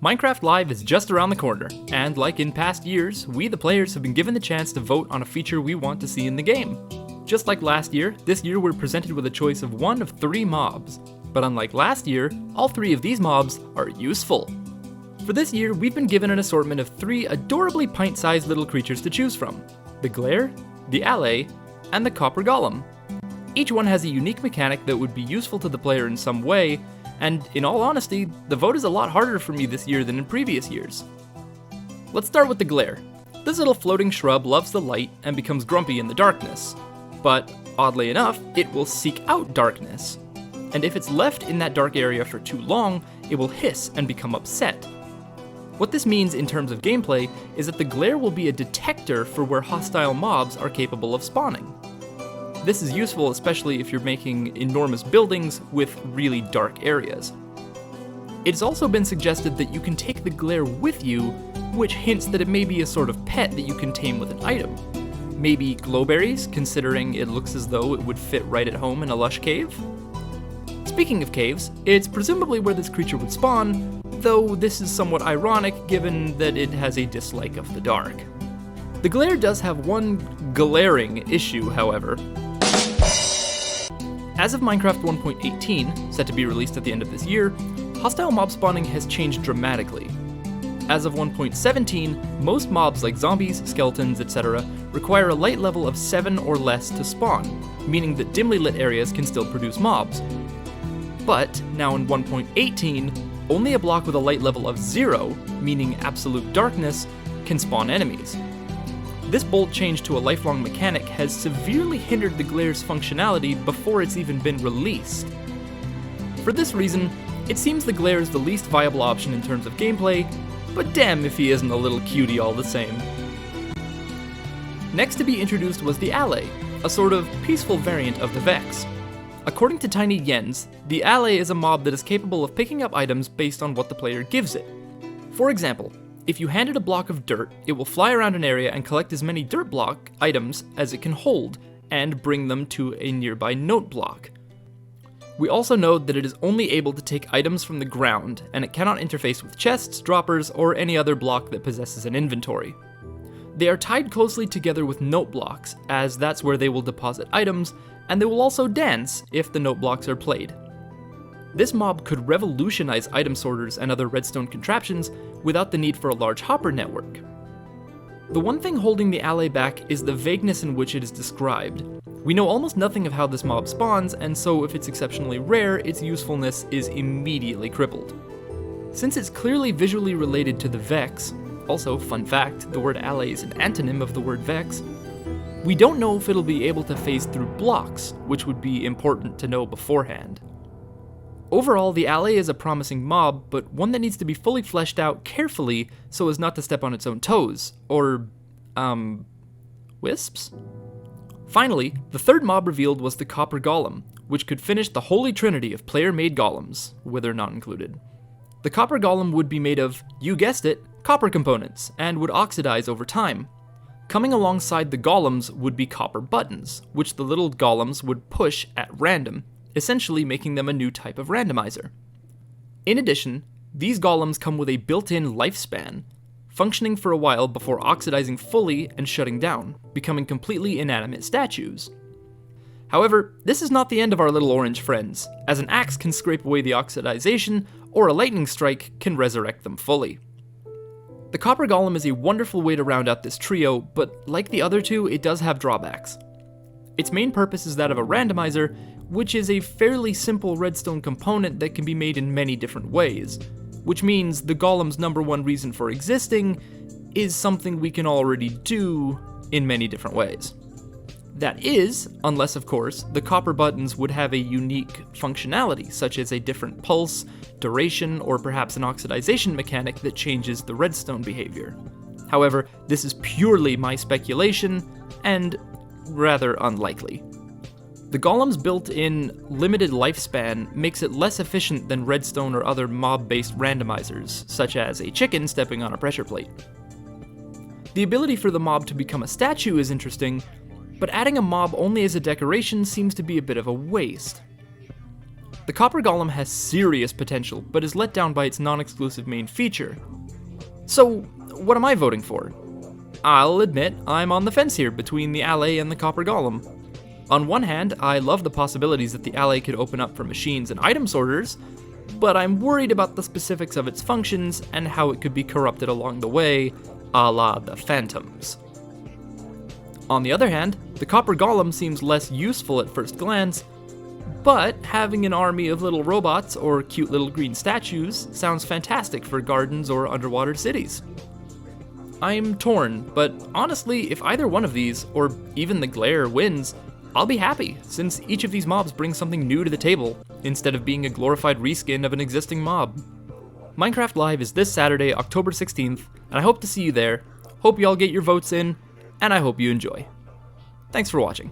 Minecraft Live is just around the corner, and like in past years, we the players have been given the chance to vote on a feature we want to see in the game. Just like last year, this year we're presented with a choice of one of 3 mobs. But unlike last year, all 3 of these mobs are useful. For this year, we've been given an assortment of 3 adorably pint-sized little creatures to choose from: the Glare, the Allay, and the Copper Golem. Each one has a unique mechanic that would be useful to the player in some way, and in all honesty, the vote is a lot harder for me this year than in previous years. Let's start with the Glare. This little floating shrub loves the light and becomes grumpy in the darkness. But, oddly enough, it will seek out darkness. And if it's left in that dark area for too long, it will hiss and become upset. What this means in terms of gameplay is that the Glare will be a detector for where hostile mobs are capable of spawning. This is useful especially if you're making enormous buildings with really dark areas. It's also been suggested that you can take the Glare with you, which hints that it may be a sort of pet that you can tame with an item. Maybe glowberries, considering it looks as though it would fit right at home in a lush cave? Speaking of caves, it's presumably where this creature would spawn, though this is somewhat ironic given that it has a dislike of the dark. The Glare does have one glaring issue, however. As of Minecraft 1.18, set to be released at the end of this year, hostile mob spawning has changed dramatically. As of 1.17, most mobs like zombies, skeletons, etc. require a light level of 7 or less to spawn, meaning that dimly lit areas can still produce mobs. But now in 1.18, only a block with a light level of 0, meaning absolute darkness, can spawn enemies. This bold change to a lifelong mechanic has severely hindered the Glare's functionality before it's even been released. For this reason, it seems the Glare is the least viable option in terms of gameplay, but damn if he isn't a little cutie all the same. Next to be introduced was the Allay, a sort of peaceful variant of the Vex. According to Tiny Yens, the Allay is a mob that is capable of picking up items based on what the player gives it. For example, if you hand it a block of dirt, it will fly around an area and collect as many dirt block items as it can hold, and bring them to a nearby note block. We also know that it is only able to take items from the ground, and it cannot interface with chests, droppers, or any other block that possesses an inventory. They are tied closely together with note blocks, as that's where they will deposit items, and they will also dance if the note blocks are played. This mob could revolutionize item sorters and other redstone contraptions without the need for a large hopper network. The one thing holding the Allay back is the vagueness in which it is described. We know almost nothing of how this mob spawns, and so if it's exceptionally rare, its usefulness is immediately crippled. Since it's clearly visually related to the Vex, also fun fact, the word Allay is an antonym of the word Vex, we don't know if it'll be able to phase through blocks, which would be important to know beforehand. Overall, the Allay is a promising mob, but one that needs to be fully fleshed out carefully so as not to step on its own toes, or, wisps? Finally, the third mob revealed was the Copper Golem, which could finish the holy trinity of player-made golems, wither not included. The Copper Golem would be made of, you guessed it, copper components, and would oxidize over time. Coming alongside the golems would be copper buttons, which the little golems would push at random, essentially making them a new type of randomizer. In addition, these golems come with a built-in lifespan, functioning for a while before oxidizing fully and shutting down, becoming completely inanimate statues. However, this is not the end of our little orange friends, as an axe can scrape away the oxidization, or a lightning strike can resurrect them fully. The Copper Golem is a wonderful way to round out this trio, but like the other two, it does have drawbacks. Its main purpose is that of a randomizer, which is a fairly simple redstone component that can be made in many different ways, which means the golem's number one reason for existing is something we can already do in many different ways. That is, unless of course, the copper buttons would have a unique functionality, such as a different pulse, duration, or perhaps an oxidization mechanic that changes the redstone behavior. However, this is purely my speculation, and rather unlikely. The golem's built-in limited lifespan makes it less efficient than redstone or other mob-based randomizers, such as a chicken stepping on a pressure plate. The ability for the mob to become a statue is interesting, but adding a mob only as a decoration seems to be a bit of a waste. The Copper Golem has serious potential, but is let down by its non-exclusive main feature. So, what am I voting for? I'll admit, I'm on the fence here between the Alley and the Copper Golem. On one hand, I love the possibilities that the Alley could open up for machines and item sorters, but I'm worried about the specifics of its functions and how it could be corrupted along the way, a la the Phantoms. On the other hand, the Copper Golem seems less useful at first glance, but having an army of little robots or cute little green statues sounds fantastic for gardens or underwater cities. I'm torn, but honestly, if either one of these, or even the Glare, wins, I'll be happy, since each of these mobs brings something new to the table, instead of being a glorified reskin of an existing mob. Minecraft Live is this Saturday, October 16th, and I hope to see you there. Hope y'all get your votes in, and I hope you enjoy. Thanks for watching.